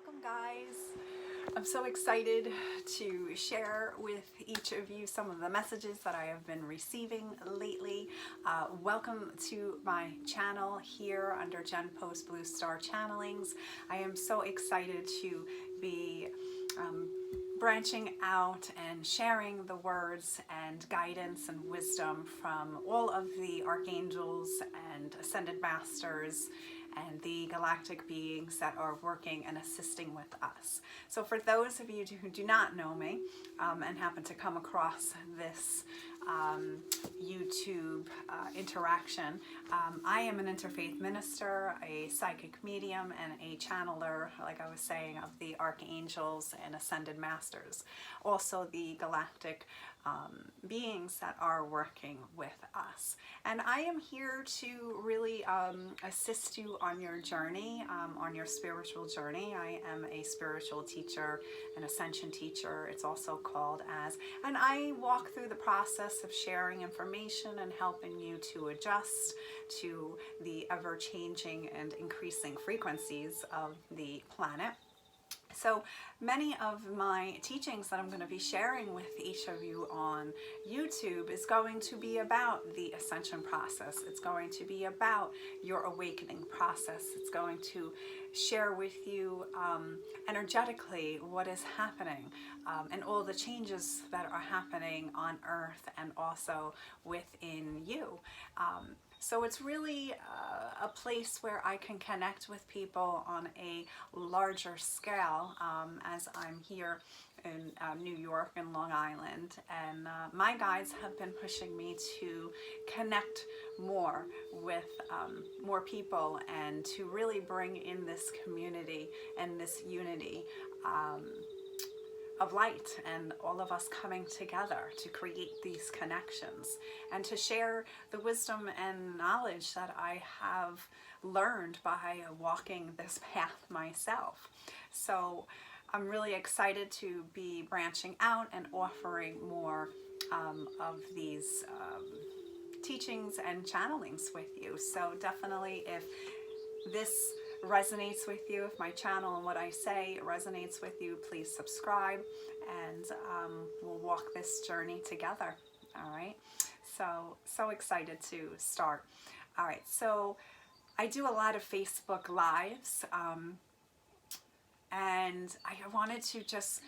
Welcome, guys. I'm so excited to share with each of you some of the messages that I have been receiving lately. Welcome to my channel here under Jen Post Blue Star Channelings. I am so excited to be branching out and sharing the words and guidance and wisdom from all of the archangels and ascended masters and the galactic beings that are working and assisting with us. So for those of you who do not know me and happen to come across this YouTube interaction, I am an interfaith minister, a psychic medium, and a channeler, like I was saying, of the archangels and ascended masters. Also the galactic beings that are working with us. And I am here to really assist you on your journey, on your spiritual journey. I am a spiritual teacher, an ascension teacher, it's also called as, and I walk through the process of sharing information and helping you to adjust to the ever-changing and increasing frequencies of the planet. So many of my teachings that I'm going to be sharing with each of you on YouTube is going to be about the ascension process. It's going to be about your awakening process. It's going to share with you energetically what is happening and all the changes that are happening on Earth and also within you. So it's really a place where I can connect with people on a larger scale as I'm here in New York and Long Island. And my guides have been pushing me to connect more with more people and to really bring in this community and this unity of light and all of us coming together to create these connections and to share the wisdom and knowledge that I have learned by walking this path myself. So I'm really excited to be branching out and offering more of these teachings and channelings with you. So definitely, if this resonates with you, if my channel and what I say resonates with you, please subscribe and we'll walk this journey together. All right, so excited to start. All right, so I do a lot of Facebook lives and I wanted to just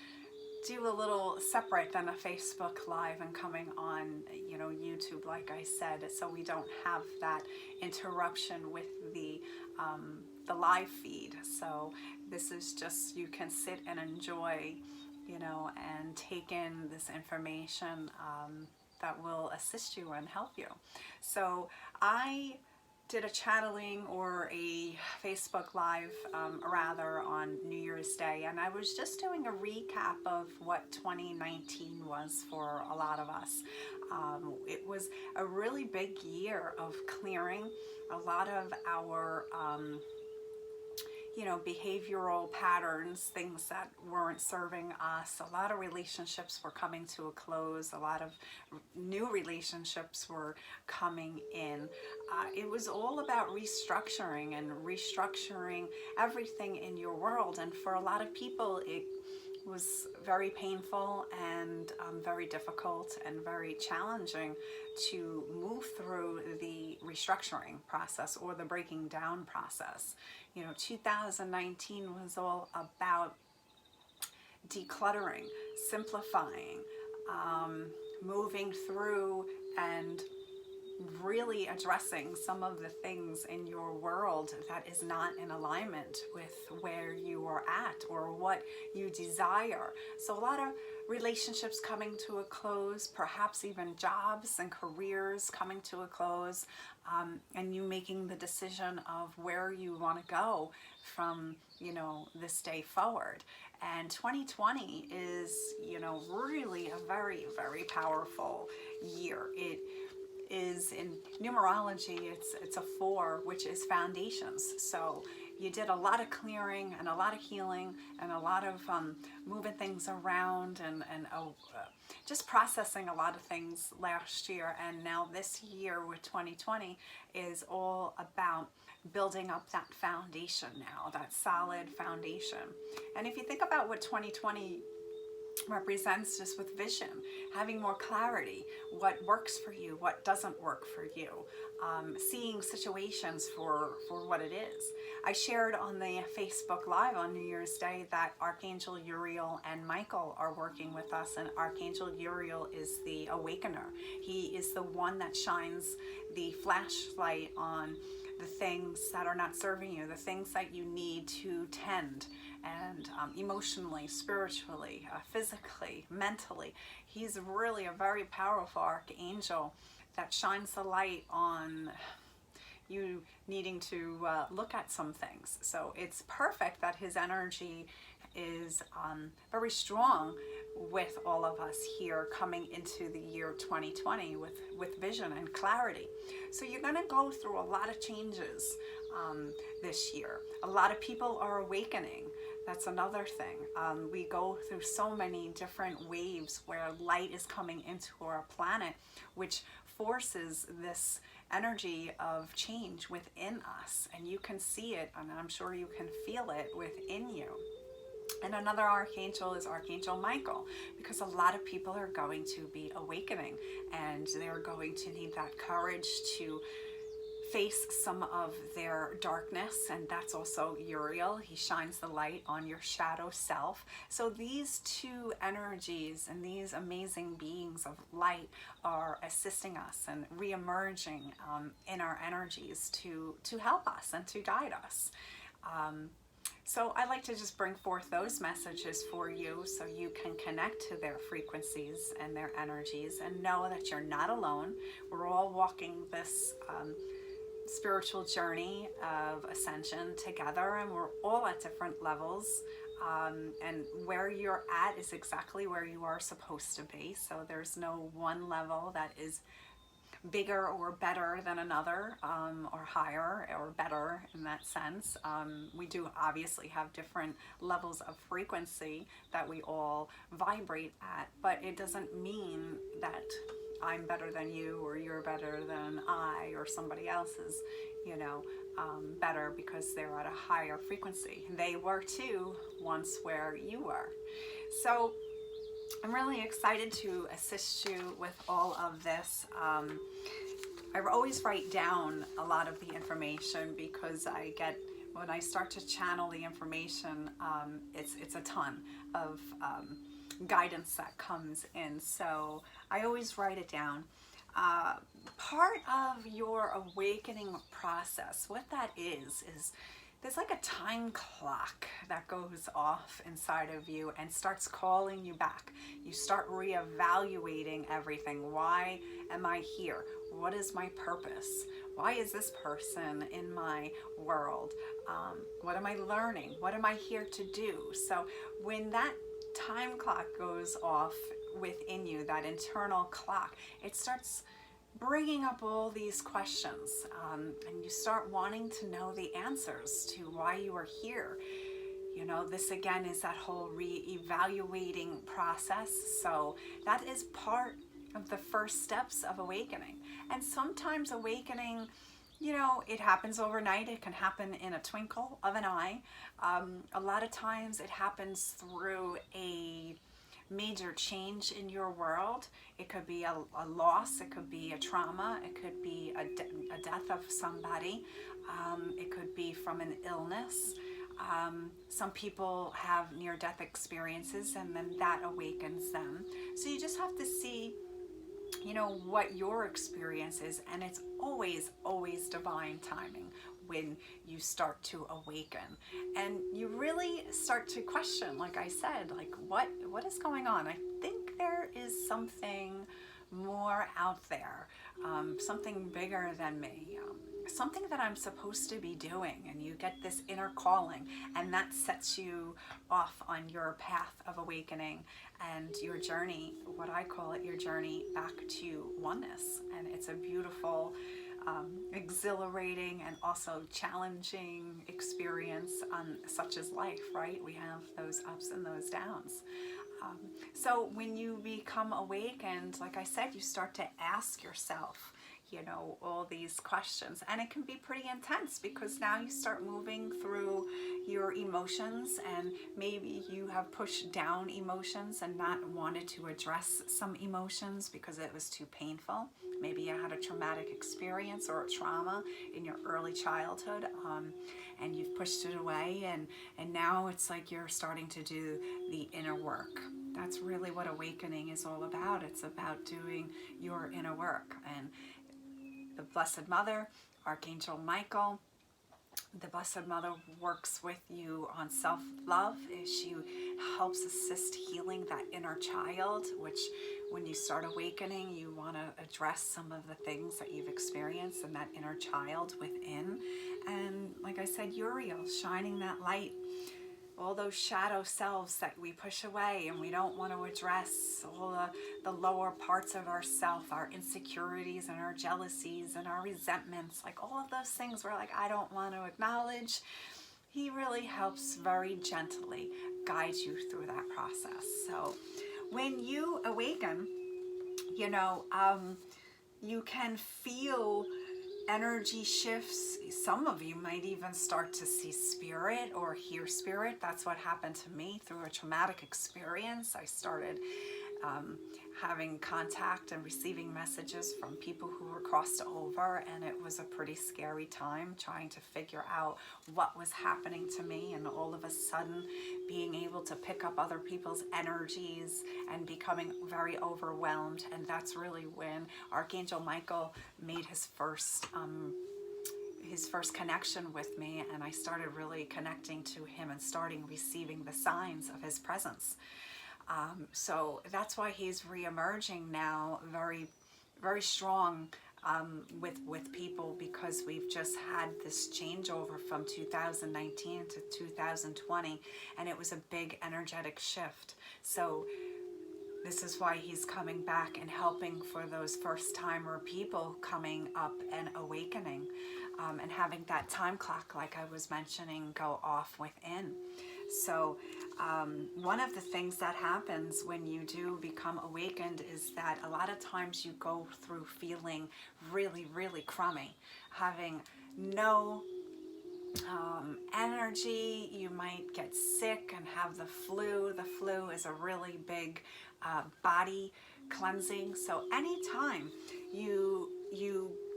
do a little separate than a Facebook live and coming on, you know, YouTube, like I said, so we don't have that interruption with the live feed. So this is just, you can sit and enjoy, you know, and take in this information that will assist you and help you. So I did a channeling or a Facebook live rather on New Year's Day, and I was just doing a recap of what 2019 was for a lot of us. It was a really big year of clearing a lot of our you know, behavioral patterns, things that weren't serving us. A lot of relationships were coming to a close. A lot of new relationships were coming in. It was all about restructuring and restructuring everything in your world. And for a lot of people, it was very painful and very difficult and very challenging to move through the restructuring process or the breaking down process. You know, 2019 was all about decluttering, simplifying, moving through and really addressing some of the things in your world that is not in alignment with where you are at or what you desire. So a lot of relationships coming to a close, perhaps even jobs and careers coming to a close, and you making the decision of where you want to go from, you know, this day forward. And 2020 is, you know, really a very, very powerful year. It is, in numerology, it's a 4, which is foundations. So you did a lot of clearing and a lot of healing and a lot of moving things around and just processing a lot of things last year. And now this year with 2020 is all about building up that foundation now, that solid foundation. And if you think about what 2020 represents, just with vision, having more clarity, what works for you, what doesn't work for you, seeing situations for what it is. I shared on the Facebook Live on New Year's Day that Archangel Uriel and Michael are working with us, and Archangel Uriel is the awakener. He is the one that shines the flashlight on the things that are not serving you, the things that you need to tend, and emotionally, spiritually, physically, mentally. He's really a very powerful archangel that shines the light on you needing to look at some things. So it's perfect that his energy is very strong with all of us here coming into the year 2020 with vision and clarity. So you're going to go through a lot of changes this year. A lot of people are awakening. That's another thing. We go through so many different waves where light is coming into our planet, which forces this energy of change within us. And you can see it, and I'm sure you can feel it within you. And another archangel is Archangel Michael, because a lot of people are going to be awakening, and they're going to need that courage to face some of their darkness. And that's also Uriel. He shines the light on your shadow self. So these two energies and these amazing beings of light are assisting us and re-emerging in our energies to help us and to guide us. So I like to just bring forth those messages for you so you can connect to their frequencies and their energies and know that you're not alone. We're all walking this spiritual journey of ascension together, and we're all at different levels. And where you're at is exactly where you are supposed to be. So there's no one level that is bigger or better than another, or higher or better in that sense. We do obviously have different levels of frequency that we all vibrate at, but it doesn't mean that I'm better than you or you're better than I or somebody else is, better because they're at a higher frequency. They were too once where you were. So I'm really excited to assist you with all of this. I always write down a lot of the information because when I start to channel the information, it's a ton of guidance that comes in. So I always write it down. Part of your awakening process, what that is there's like a time clock that goes off inside of you and starts calling you back. You start reevaluating everything. Why am I here? What is my purpose? Why is this person in my world? What am I learning? What am I here to do? So when that time clock goes off within you, that internal clock, it starts bringing up all these questions, and you start wanting to know the answers to why you are here. This again is that whole re-evaluating process. So that is part of the first steps of awakening. And sometimes awakening, it happens overnight. It can happen in a twinkle of an eye. A lot of times it happens through a major change in your world. It could be a loss, it could be a trauma, it could be a death of somebody, it could be from an illness. Some people have near-death experiences, and then that awakens them. So you just have to see what your experience is, and it's always divine timing when you start to awaken, and you really start to question, like I said, like what is going on? I think there is something more out there, something bigger than me, something that I'm supposed to be doing. And you get this inner calling, and that sets you off on your path of awakening and your journey, what I call it, your journey back to oneness. And it's a beautiful exhilarating and also challenging experience, such as life, right? We have those ups and those downs. So when you become awakened, like I said, you start to ask yourself, all these questions, and it can be pretty intense because now you start moving through your emotions, and maybe you have pushed down emotions and not wanted to address some emotions because it was too painful. Maybe you had a traumatic experience or a trauma in your early childhood, and you've pushed it away, and now it's like you're starting to do the inner work. That's really what awakening is all about. It's about doing your inner work. And the Blessed Mother, Archangel Michael, the Blessed Mother works with you on self-love. She helps assist healing that inner child, which when you start awakening, you want to address some of the things that you've experienced in that inner child within. And like I said, Uriel, shining that light, all those shadow selves that we push away and we don't want to address, all the lower parts of ourself, our insecurities and our jealousies and our resentments, like all of those things we're like, I don't want to acknowledge. He really helps very gently guide you through that process. So when you awaken, you can feel energy shifts. Some of you might even start to see spirit or hear spirit. That's what happened to me through a traumatic experience. I started having contact and receiving messages from people who were crossed over, and it was a pretty scary time trying to figure out what was happening to me, and all of a sudden being able to pick up other people's energies and becoming very overwhelmed. And that's really when Archangel Michael made his first connection with me, and I started really connecting to him and starting receiving the signs of his presence. So that's why he's re-emerging now very, very strong with people, because we've just had this changeover from 2019 to 2020, and it was a big energetic shift. So this is why he's coming back and helping for those first-timer people coming up and awakening, and having that time clock, like I was mentioning, go off within. So one of the things that happens when you do become awakened is that a lot of times you go through feeling really, really crummy, having no energy. You might get sick and have the flu. The flu is a really big body cleansing. So anytime you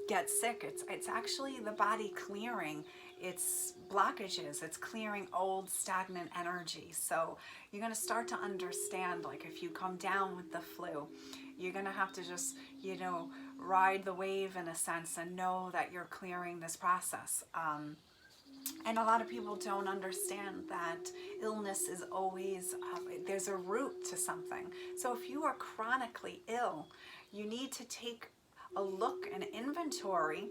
get sick, it's actually the body clearing its blockages. It's clearing old stagnant energy. So you're going to start to understand, like if you come down with the flu, you're going to have to just, ride the wave in a sense and know that you're clearing this process. And a lot of people don't understand that illness is always, there's a root to something. So if you are chronically ill, you need to take a look, an inventory,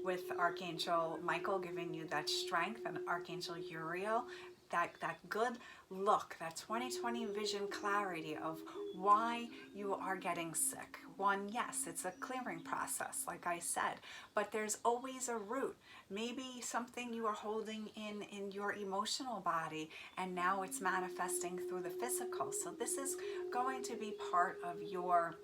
with Archangel Michael giving you that strength, and Archangel Uriel, that good look, that 20/20 vision clarity of why you are getting sick. One, yes, it's a clearing process, like I said, but there's always a root. Maybe something you are holding in your emotional body, and now it's manifesting through the physical. So this is going to be part of your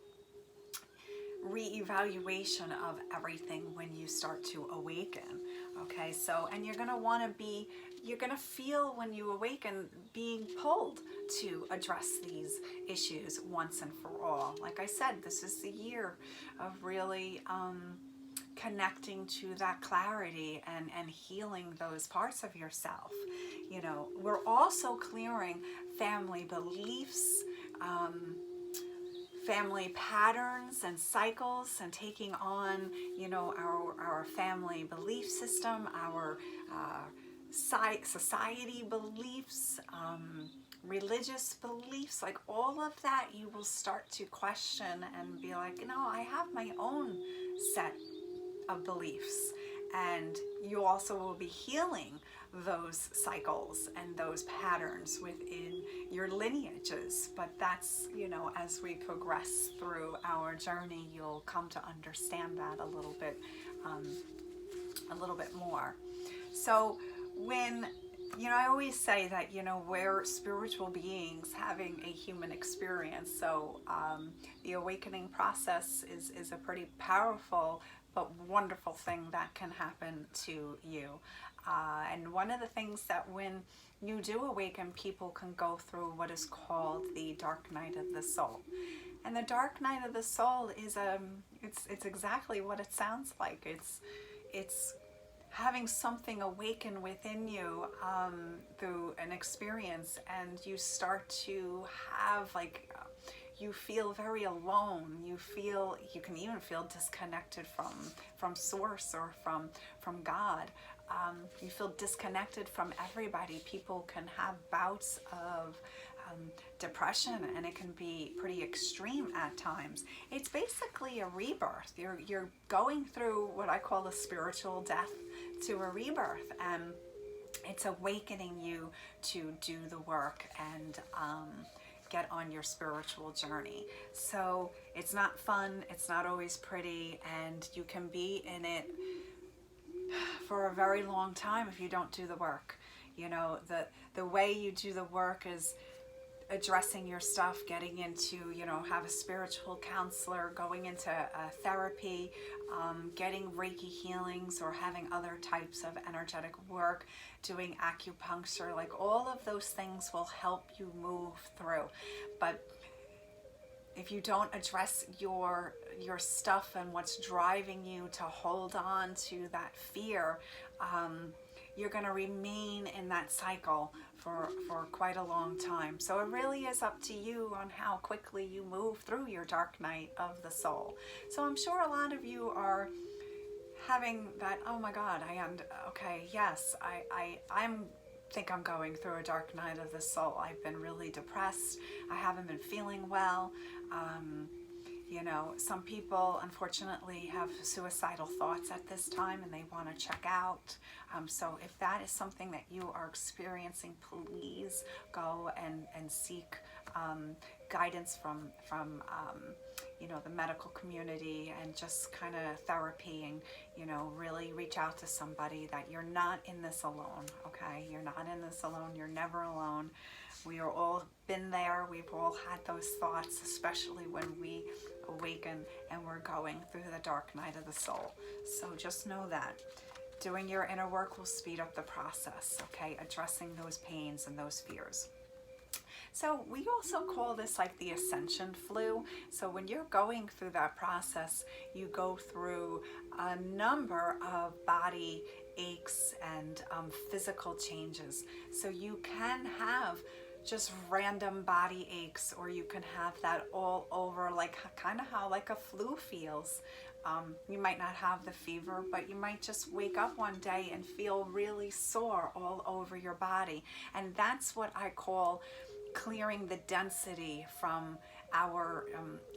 reevaluation of everything when you start to awaken. Okay, so, and you're going to want to be, you're going to feel when you awaken being pulled to address these issues once and for all. Like I said, this is the year of really connecting to that clarity and healing those parts of yourself. We're also clearing family beliefs, family patterns and cycles, and taking on, our family belief system, our society beliefs, religious beliefs, like all of that you will start to question and be like, no, I have my own set of beliefs. And you also will be healing those cycles and those patterns within your lineages. But that's, as we progress through our journey, you'll come to understand that a little bit a little bit more. So when, I always say that, we're spiritual beings having a human experience. So the awakening process is a pretty powerful but wonderful thing that can happen to you. And one of the things that when you do awaken, people can go through what is called the dark night of the soul. And the dark night of the soul is it's exactly what it sounds like. It's having something awaken within you through an experience, and you start to have you feel very alone. You can even feel disconnected from source or from God. You feel disconnected from everybody. People can have bouts of depression, and it can be pretty extreme at times. It's basically a rebirth. You're going through what I call a spiritual death to a rebirth, and it's awakening you to do the work and get on your spiritual journey. So it's not fun, it's not always pretty, and you can be in it for a very long time if you don't do the work. The way you do the work is addressing your stuff, getting into, have a spiritual counselor, going into therapy, getting Reiki healings, or having other types of energetic work, doing acupuncture. Like, all of those things will help you move through. But if you don't address your stuff and what's driving you to hold on to that fear, you're going to remain in that cycle for quite a long time. So it really is up to you on how quickly you move through your dark night of the soul. So I'm sure a lot of you are having that, oh my God, yes, I think I'm going through a dark night of the soul. I've been really depressed. I haven't been feeling well. Some people unfortunately have suicidal thoughts at this time, and they want to check out. So if that is something that you are experiencing, please go and seek guidance from the medical community, and just kind of therapy, and really reach out to somebody. That you're not in this alone. Okay, you're not in this alone. You're never alone. We are all been there. We've all had those thoughts, especially when we awaken and we're going through the dark night of the soul. So just know that doing your inner work will speed up the process, okay? Addressing those pains and those fears. So we also call this like the ascension flu. So when you're going through that process, you go through a number of body aches and physical changes. So you can have just random body aches, or you can have that all over, like kind of how like a flu feels. You might not have the fever, but you might just wake up one day and feel really sore all over your body. And that's what I call clearing the density from our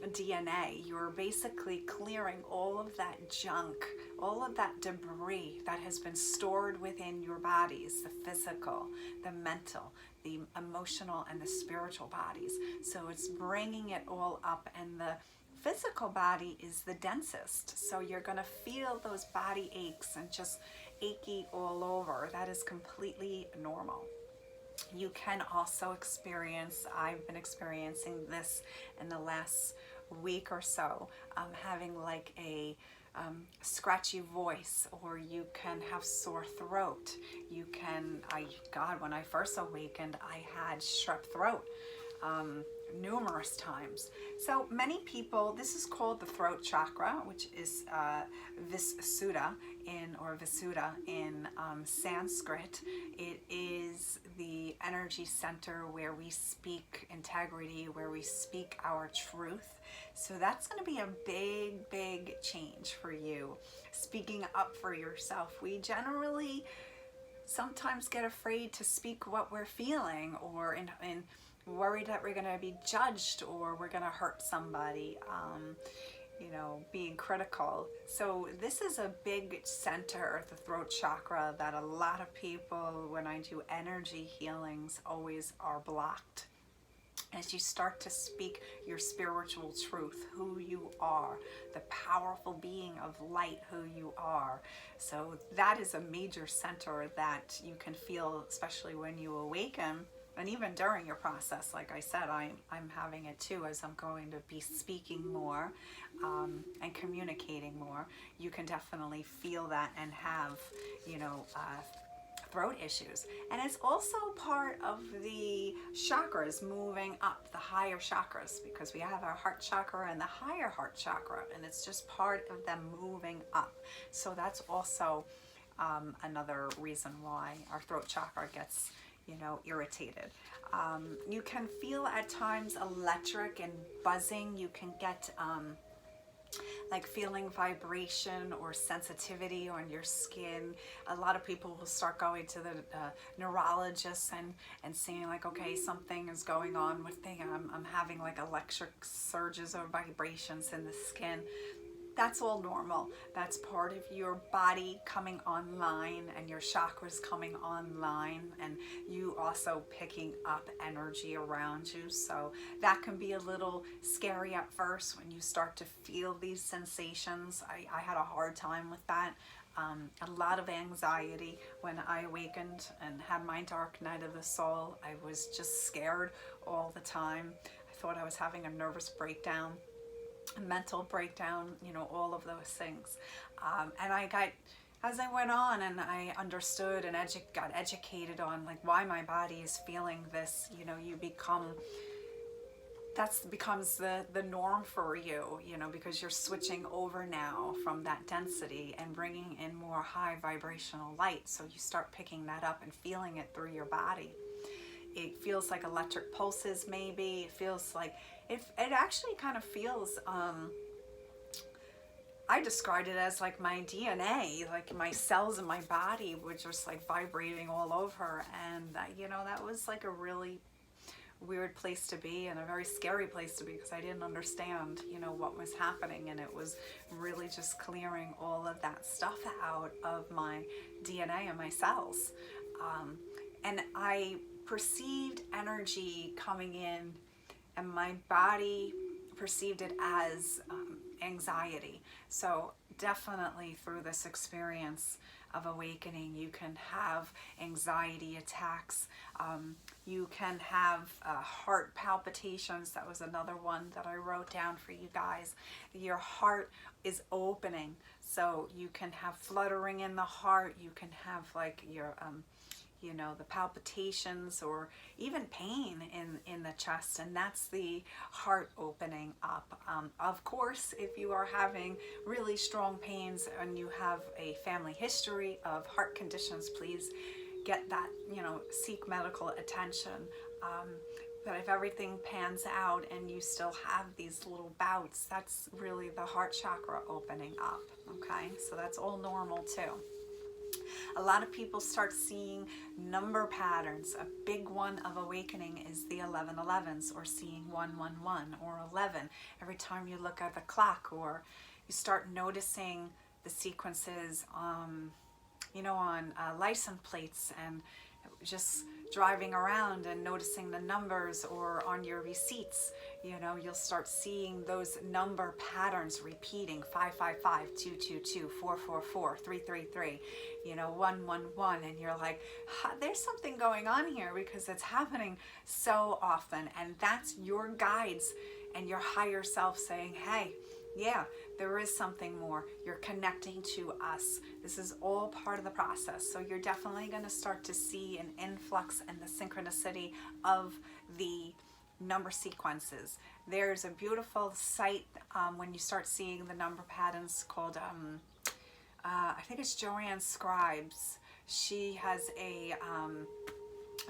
DNA. You're basically clearing all of that junk, all of that debris that has been stored within your bodies, the physical, the mental, the emotional, and the spiritual bodies. So it's bringing it all up, and the physical body is the densest. So you're going to feel those body aches and just achy all over. That is completely normal. You can also experience, I've been experiencing this in the last week or so, having like a scratchy voice, or you can have sore throat. You can, when I first awakened, I had strep throat numerous times. So many people, this is called the throat chakra, which is Visuddha in Sanskrit. It is the energy center where we speak integrity, where we speak our truth. So that's going to be a big, big change for you, speaking up for yourself. We generally sometimes get afraid to speak what we're feeling, or in worried that we're going to be judged, or we're going to hurt somebody, being critical. So this is a big center, the throat chakra, that a lot of people, when I do energy healings, always are blocked. as you start to speak your spiritual truth, who you are, the powerful being of light, who you are. So that is a major center that you can feel, especially when you awaken. And even during your process, like I said, I'm having it too, as I'm going to be speaking more and communicating more. You can definitely feel that and have, throat issues. And it's also part of the chakras moving up, the higher chakras, because we have our heart chakra and the higher heart chakra, and it's just part of them moving up. So that's also another reason why our throat chakra gets irritated. You can feel at times electric and buzzing. You can get like feeling vibration or sensitivity on your skin. A lot of people will start going to the neurologist and seeing like, okay, something is going on with me. I'm having like electric surges or vibrations in the skin. That's all normal. That's part of your body coming online and your chakras coming online, and you also picking up energy around you. So that can be a little scary at first when you start to feel these sensations. I had a hard time with that. A lot of anxiety when I awakened and had my dark night of the soul. I was just scared all the time. I thought I was having a nervous breakdown, a mental breakdown, all of those things. And as I went on and I understood and got educated on like why my body is feeling this, that becomes the norm for you, because you're switching over now from that density and bringing in more high vibrational light. So you start picking that up and feeling it through your body. It feels like electric pulses, maybe. It feels like, it actually kind of feels, I described it as like my DNA, like my cells in my body were just like vibrating all over. And, that was like a really weird place to be and a very scary place to be, because I didn't understand, what was happening. And it was really just clearing all of that stuff out of my DNA and my cells. And I perceived energy coming in, and my body perceived it as anxiety. So definitely through this experience of awakening, you can have anxiety attacks. You can have heart palpitations. That was another one that I wrote down for you guys. Your heart is opening, so you can have fluttering in the heart. You can have like your the palpitations or even pain in the chest, and that's the heart opening up. Of course, if you are having really strong pains and you have a family history of heart conditions, please get that, seek medical attention. But if everything pans out and you still have these little bouts, that's really the heart chakra opening up, okay? So that's all normal too. A lot of people start seeing number patterns. A big one of awakening is the 1111s, or seeing 111 or 11 every time you look at the clock, or you start noticing the sequences on license plates, and just driving around and noticing the numbers, or on your receipts, you'll start seeing those number patterns repeating: 555, 222, 444, 333, 111, and you're like, there's something going on here, because it's happening so often. And that's your guides and your higher self saying, hey, yeah, there is something more. You're connecting to us. This is all part of the process. So you're definitely going to start to see an influx and the synchronicity of the number sequences. There's a beautiful site when you start seeing the number patterns called, I think it's Joanne Scribes. She has a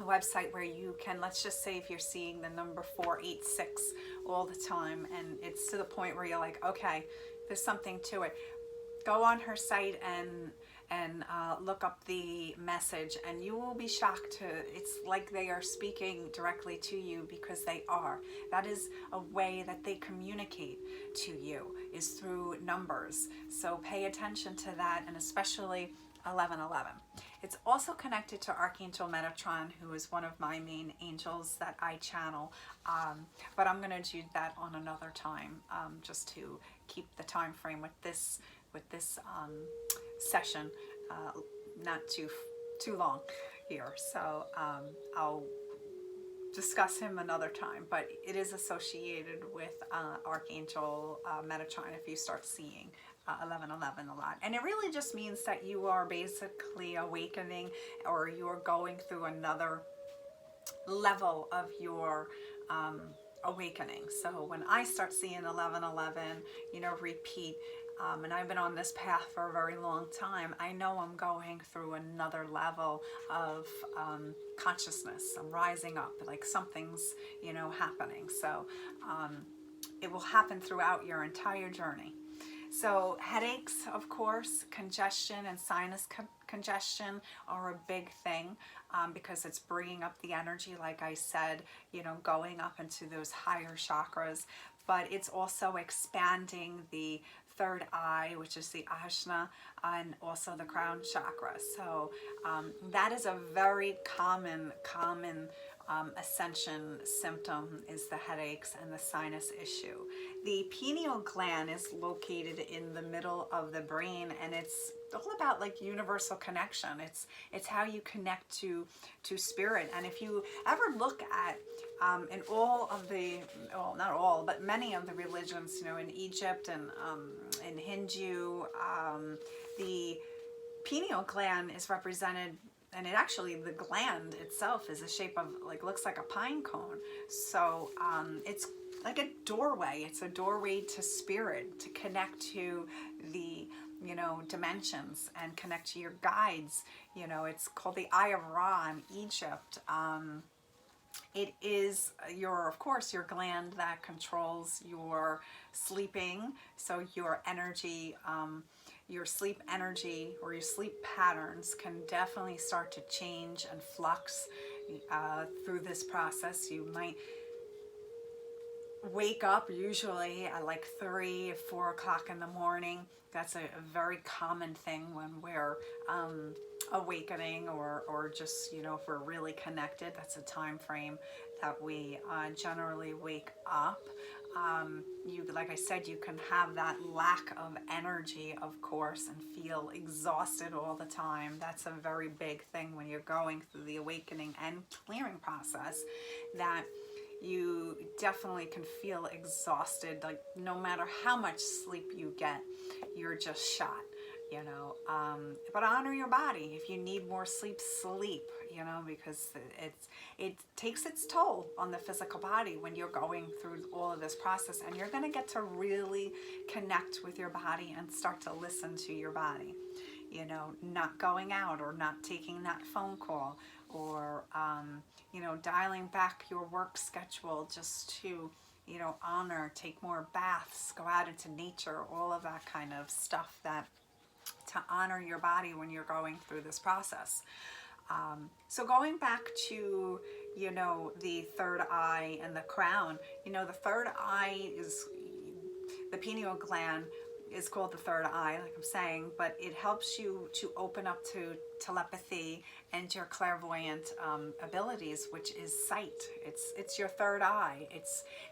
website where you can, let's just say if you're seeing the number 486 all the time, and it's to the point where you're like, okay, there's something to it, go on her site and look up the message, and you will be shocked. It's like they are speaking directly to you, because they are. That is a way that they communicate to you, is through numbers. So pay attention to that, and especially 1111. It's also connected to Archangel Metatron, who is one of my main angels that I channel. But I'm going to do that on another time, just to keep the time frame with this session not too long here. So I'll discuss him another time, but it is associated with Archangel Metatron if you start seeing 1111 a lot. And it really just means that you are basically awakening, or you're going through another level of your awakening. So when I start seeing 1111, repeat, and I've been on this path for a very long time, I know I'm going through another level of consciousness. I'm rising up, like something's, happening. So it will happen throughout your entire journey. So headaches, of course, congestion and sinus congestion are a big thing, because it's bringing up the energy, like I said, going up into those higher chakras. But it's also expanding the third eye, which is the ajna, and also the crown chakra. So that is a very common ascension symptom, is the headaches and the sinus issue. The pineal gland is located in the middle of the brain, and it's all about like universal connection. It's how you connect to spirit. And if you ever look at in all of the, well, not all, but many of the religions, in Egypt and in Hindu, the pineal gland is represented, and it actually, the gland itself is the shape of, like, looks like a pine cone. So it's like a doorway. It's a doorway to spirit, to connect to the, dimensions and connect to your guides. It's called the Eye of Ra in Egypt. It is of course, your gland that controls your sleeping. So your energy, your sleep energy, or your sleep patterns can definitely start to change and flux through this process. You might wake up usually at like 3 or 4 o'clock in the morning. That's a very common thing when we're awakening, or just, if we're really connected. That's a time frame that we generally wake up. Like I said, you can have that lack of energy, of course, and feel exhausted all the time. That's a very big thing when you're going through the awakening and clearing process, that you definitely can feel exhausted. Like, no matter how much sleep you get, you're just shot. But honor your body. If you need more sleep, because it takes its toll on the physical body when you're going through all of this process, and you're going to get to really connect with your body and start to listen to your body. Not going out, or not taking that phone call, or dialing back your work schedule just to honor, take more baths, go out into nature, all of that kind of stuff, to honor your body when you're going through this process. So going back to, the third eye and the crown, the third eye is, the pineal gland is called the third eye, like I'm saying, but it helps you to open up to telepathy and your clairvoyant abilities, which is sight. It's your third eye.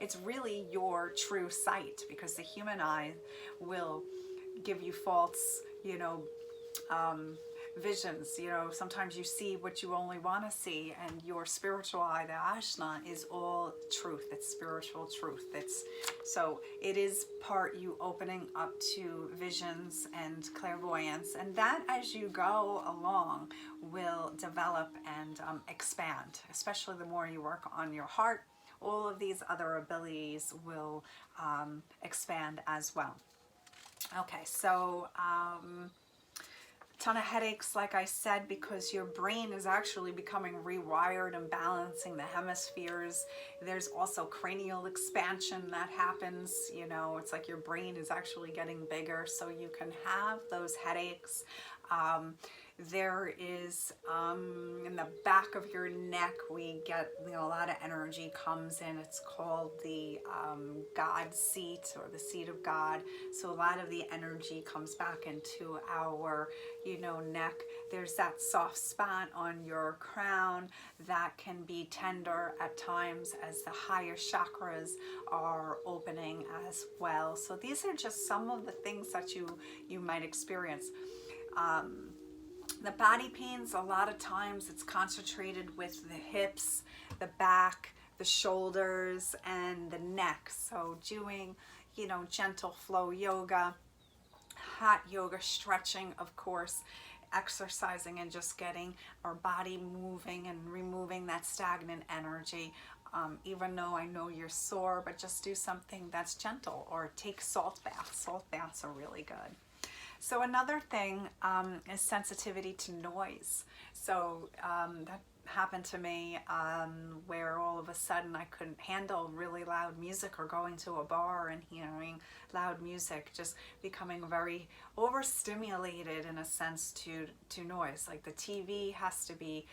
It's really your true sight, because the human eye will give you false, visions. Sometimes you see what you only want to see, and your spiritual eye, the ajna, is all truth. It's spiritual truth. So it is part you opening up to visions and clairvoyance, and that, as you go along, will develop and expand. Especially the more you work on your heart, all of these other abilities will expand as well. Okay, so ton of headaches, like I said, because your brain is actually becoming rewired and balancing the hemispheres. There's also cranial expansion that happens. It's like your brain is actually getting bigger, so you can have those headaches. There is in the back of your neck, we get, a lot of energy comes in. It's called the God seat, or the seat of God. So a lot of the energy comes back into our, neck. There's that soft spot on your crown that can be tender at times as the higher chakras are opening as well. So these are just some of the things that you might experience. The body pains, a lot of times it's concentrated with the hips, the back, the shoulders, and the neck. So doing, gentle flow yoga, hot yoga, stretching, of course, exercising, and just getting our body moving and removing that stagnant energy. Even though I know you're sore, but just do something that's gentle, or take salt baths. Salt baths are really good. So another thing is sensitivity to noise. So that happened to me where all of a sudden I couldn't handle really loud music, or going to a bar and hearing loud music, just becoming very overstimulated in a sense to noise. Like the TV has to be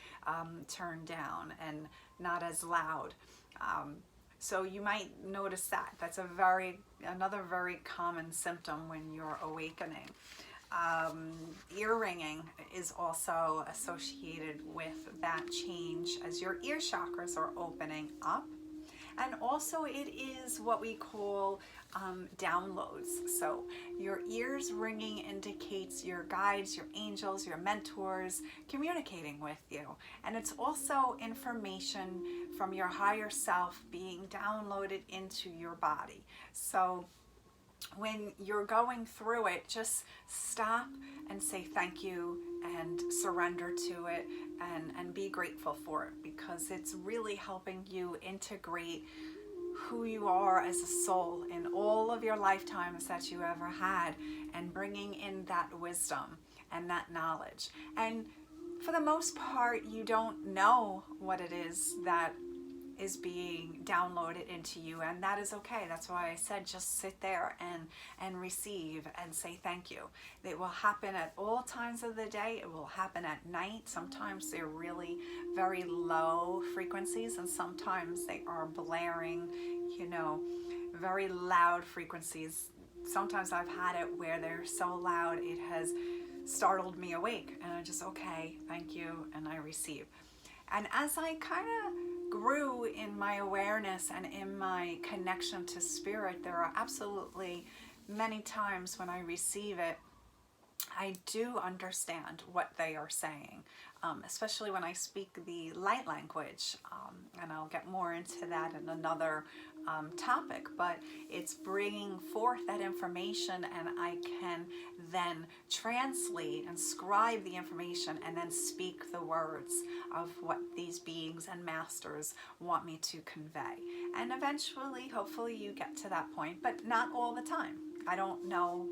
turned down and not as loud. So you might notice that. That's another very common symptom when you're awakening. Ear ringing is also associated with that change as your ear chakras are opening up. And also it is what we call downloads. So your ears ringing indicates your guides, your angels, your mentors communicating with you. And it's also information from your higher self being downloaded into your body. So when you're going through it, just stop and say thank you and surrender to it, and be grateful for it, because it's really helping you integrate who you are as a soul in all of your lifetimes that you ever had, and bringing in that wisdom and that knowledge. And for the most part, you don't know what it is that is being downloaded into you, and that is okay. That's why I said just sit there and receive and say thank you. It will happen at all times of the day. It will happen at night. Sometimes they're really very low frequencies, and sometimes they are blaring, very loud frequencies. Sometimes I've had it where they're so loud it has startled me awake, and I just, okay, thank you, and I receive. And as I kind of grew in my awareness and in my connection to spirit, there are absolutely many times when I receive it, I do understand what they are saying, especially when I speak the light language, and I'll get more into that in another topic, but it's bringing forth that information, and I can then translate and scribe the information and then speak the words of what these beings and masters want me to convey. And eventually, hopefully you get to that point, but not all the time. I don't know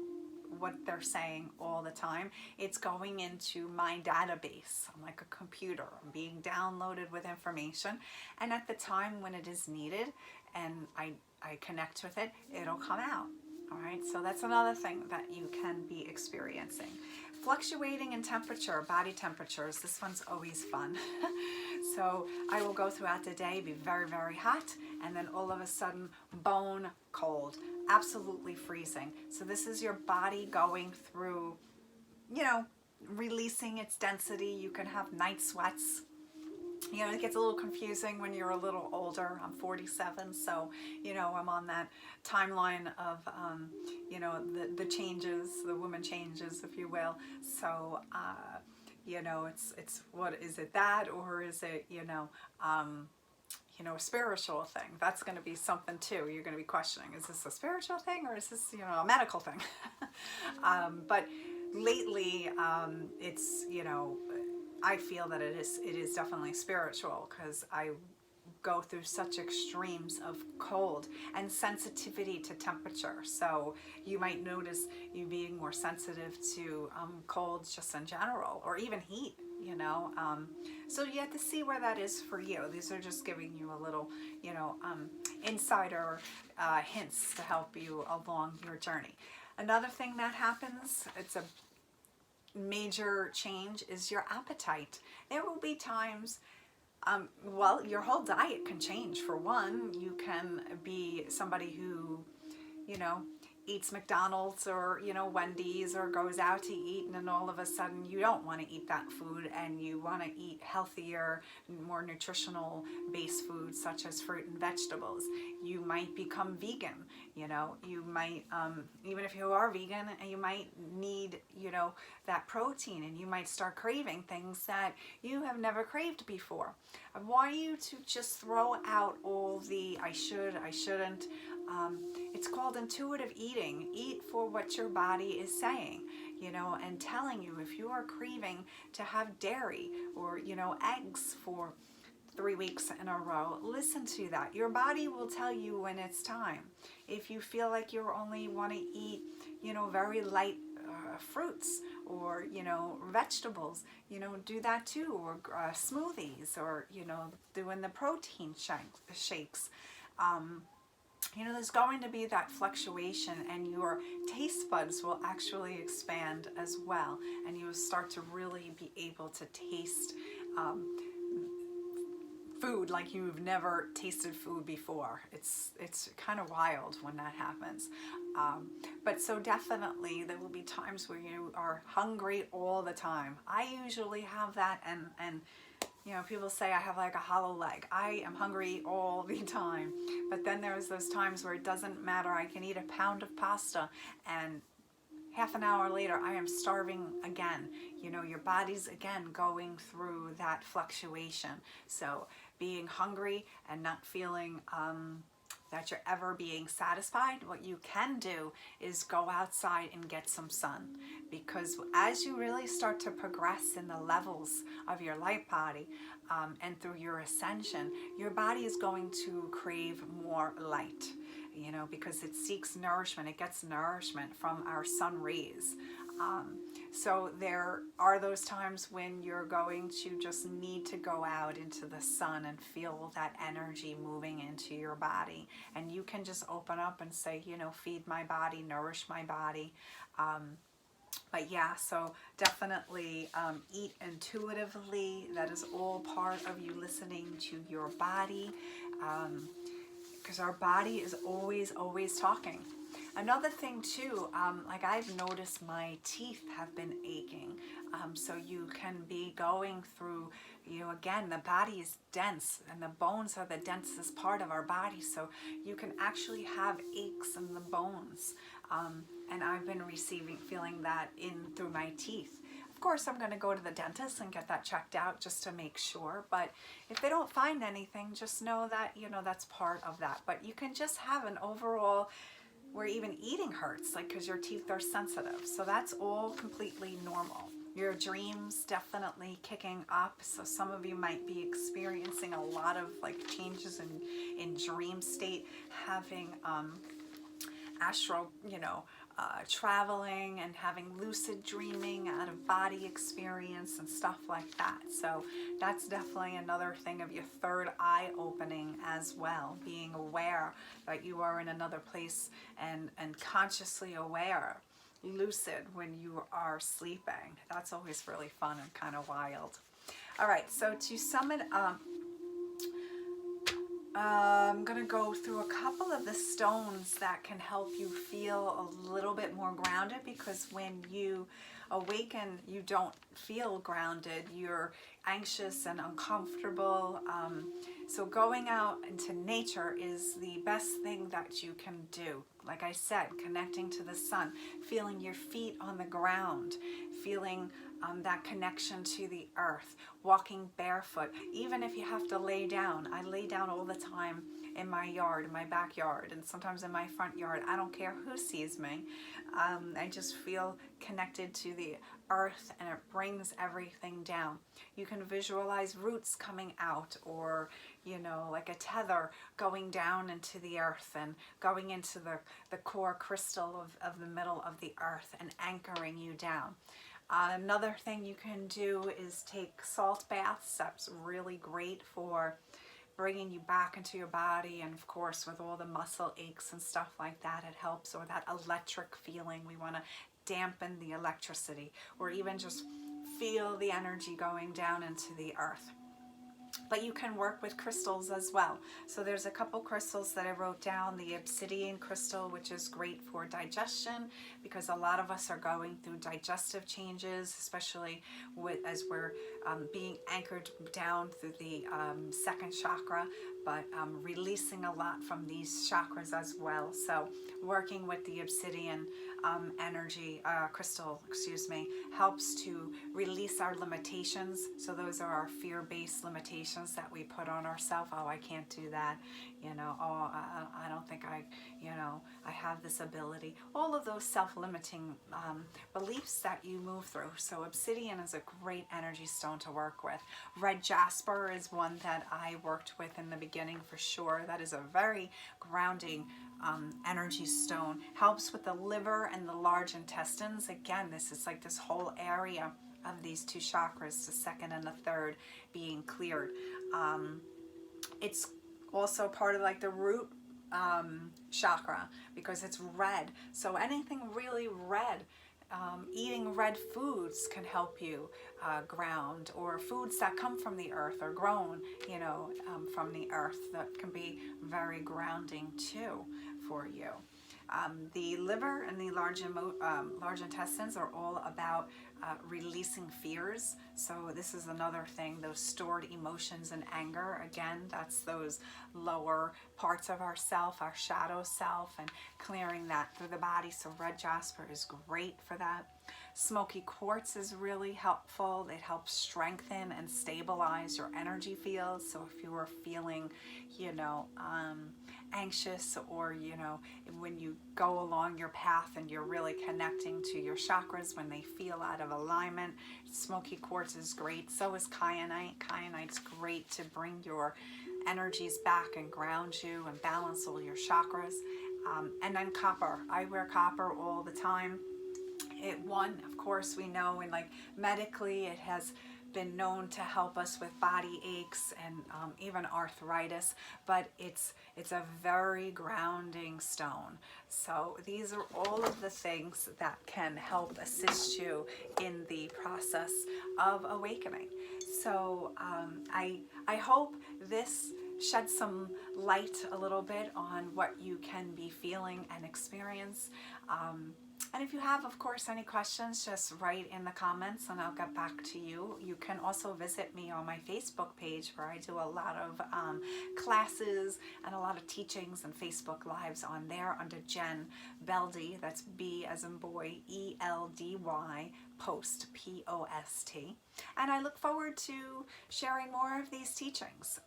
what they're saying all the time. It's going into my database. I'm like a computer. I'm being downloaded with information, and at the time when it is needed and I connect with it, it'll come out. All right, so that's another thing that you can be experiencing. Fluctuating in temperature, body temperatures. This one's always fun. So I will go throughout the day, be very, very hot, and then all of a sudden, bone cold, absolutely freezing. So this is your body going through, releasing its density. You can have night sweats. It gets a little confusing when you're a little older. I'm 47, so, I'm on that timeline of, the changes, the woman changes, if you will. So, it's what is it, that, or is it, a spiritual thing? That's going to be something too. You're going to be questioning, is this a spiritual thing, or is this, a medical thing? But lately, it's, I feel that it is definitely spiritual, because I go through such extremes of cold and sensitivity to temperature. So you might notice you being more sensitive to colds just in general, or even heat, so you have to see where that is for you. These are just giving you a little, insider hints to help you along your journey. Another thing that happens, it's a major change is your appetite. There will be times, well, your whole diet can change. For one, you can be somebody who, you know, eats McDonald's or, you know, Wendy's, or goes out to eat, and then all of a sudden you don't want to eat that food and you want to eat healthier, more nutritional based foods such as fruit and vegetables. You might become vegan, you know, you might, even if you are vegan, you might need, you know, that protein, and you might start craving things that you have never craved before. I want you to just throw out all the I should, I shouldn't. It's called intuitive eating. Eat for what your body is saying, you know, and telling you. If you are craving to have dairy or, you know, eggs for 3 weeks in a row, listen to that. Your body will tell you when it's time. If you feel like you only want to eat, you know, very light fruits or, you know, vegetables, you know, do that too, or smoothies, or, you know, doing the protein shakes. You know, there's going to be that fluctuation, and your taste buds will actually expand as well, and you will start to really be able to taste food like you've never tasted food before. It's kind of wild when that happens. But so definitely there will be times where you are hungry all the time. I usually have that, and you know, people say I have like a hollow leg. I am hungry all the time. But then there's those times where it doesn't matter. I can eat a pound of pasta, and half an hour later I am starving again. You know, your body's again going through that fluctuation. So being hungry and not feeling that you're ever being satisfied, what you can do is go outside and get some sun. Because as you really start to progress in the levels of your light body and through your ascension, your body is going to crave more light, you know, because it seeks nourishment. It gets nourishment from our sun rays. So there are those times when you're going to just need to go out into the sun and feel that energy moving into your body. And you can just open up and say, you know, feed my body, nourish my body. But yeah, so definitely eat intuitively. That is all part of you listening to your body, because our body is always, always talking. Another thing too, like I've noticed my teeth have been aching. So you can be going through, you know, again, the body is dense, and the bones are the densest part of our body. So you can actually have aches in the bones. And I've been feeling that through my teeth. Of course, I'm going to go to the dentist and get that checked out just to make sure. But if they don't find anything, just know that, you know, that's part of that. But you can just have an overall, where even eating hurts, like, because your teeth are sensitive. So that's all completely normal. Your dreams definitely kicking up. So some of you might be experiencing a lot of like changes in dream state, having astral, you know, traveling and having lucid dreaming, out of body experience and stuff like that. So that's definitely another thing of your third eye opening as well, being aware that you are in another place and consciously aware, lucid when you are sleeping. That's always really fun and kind of wild. All right, so to sum it up, I'm going to go through a couple of the stones that can help you feel a little bit more grounded, because when you awaken, you don't feel grounded. You're anxious and uncomfortable. So going out into nature is the best thing that you can do. Like I said, connecting to the sun, feeling your feet on the ground, feeling that connection to the earth, walking barefoot, even if you have to lay down. I lay down all the time in my yard, in my backyard, and sometimes in my front yard. I don't care who sees me. I just feel connected to the earth, and it brings everything down. You can visualize roots coming out, or, you know, like a tether going down into the earth and going into the core crystal of the middle of the earth and anchoring you down. Another thing you can do is take salt baths. That's really great for bringing you back into your body, and of course with all the muscle aches and stuff like that, it helps. Or that electric feeling, we want to dampen the electricity, or even just feel the energy going down into the earth. But you can work with crystals as well. So there's a couple crystals that I wrote down. The obsidian crystal, which is great for digestion, because a lot of us are going through digestive changes, especially as we're being anchored down through the second chakra, but releasing a lot from these chakras as well. So working with the obsidian crystal, helps to release our limitations. So those are our fear-based limitations that we put on ourselves. Oh, I can't do that. Oh, I don't think I have this ability. All of those self-limiting beliefs that you move through. So obsidian is a great energy stone to work with. Red jasper is one that I worked with in the beginning for sure. That is a very grounding energy stone. Helps with the liver and the large intestines. Again, this is like this whole area of these two chakras, the second and the third, being cleared. It's also part of like the root chakra, because it's red. So anything really red, eating red foods can help you ground, or foods that come from the earth or grown, from the earth, that can be very grounding too for you. The liver and the large intestines are all about releasing fears. So this is another thing, those stored emotions and anger. Again, that's those lower parts of ourself, our shadow self, and clearing that through the body. So red jasper is great for that. Smoky quartz is really helpful. It helps strengthen and stabilize your energy fields. So if you are feeling, anxious, or when you go along your path and you're really connecting to your chakras, when they feel out of alignment, smoky quartz is great. So is kyanite. Kyanite's great to bring your energies back and ground you and balance all your chakras. And then copper. I wear copper all the time. Of course, we know, and like medically, it has been known to help us with body aches and even arthritis, but it's a very grounding stone. So these are all of the things that can help assist you in the process of awakening. So I hope this sheds some light a little bit on what you can be feeling and experience. And if you have, of course, any questions, just write in the comments and I'll get back to you. You can also visit me on my Facebook page, where I do a lot of classes and a lot of teachings and Facebook Lives on there under Jen Beldy. That's B as in boy, E-L-D-Y, Post, P-O-S-T. And I look forward to sharing more of these teachings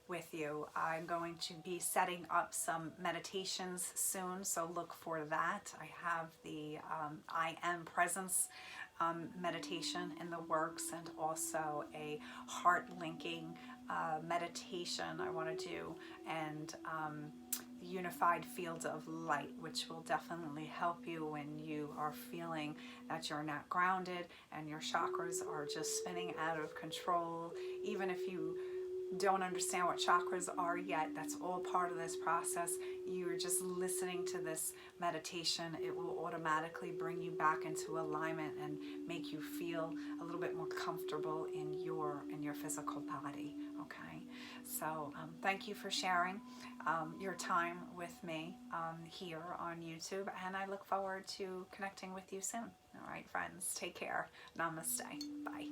with you. I'm going to be setting up some meditations soon, so look for that. I have the I Am Presence meditation in the works, and also a heart-linking meditation I want to do, and the unified field of light, which will definitely help you when you are feeling that you're not grounded and your chakras are just spinning out of control. Even if you don't understand what chakras are yet, that's all part of this process. You're just listening to this meditation. It will automatically bring you back into alignment and make you feel a little bit more comfortable in your physical body. Okay, so thank you for sharing your time with me here on YouTube, and I look forward to connecting with you soon. All right, friends, take care. Namaste. Bye.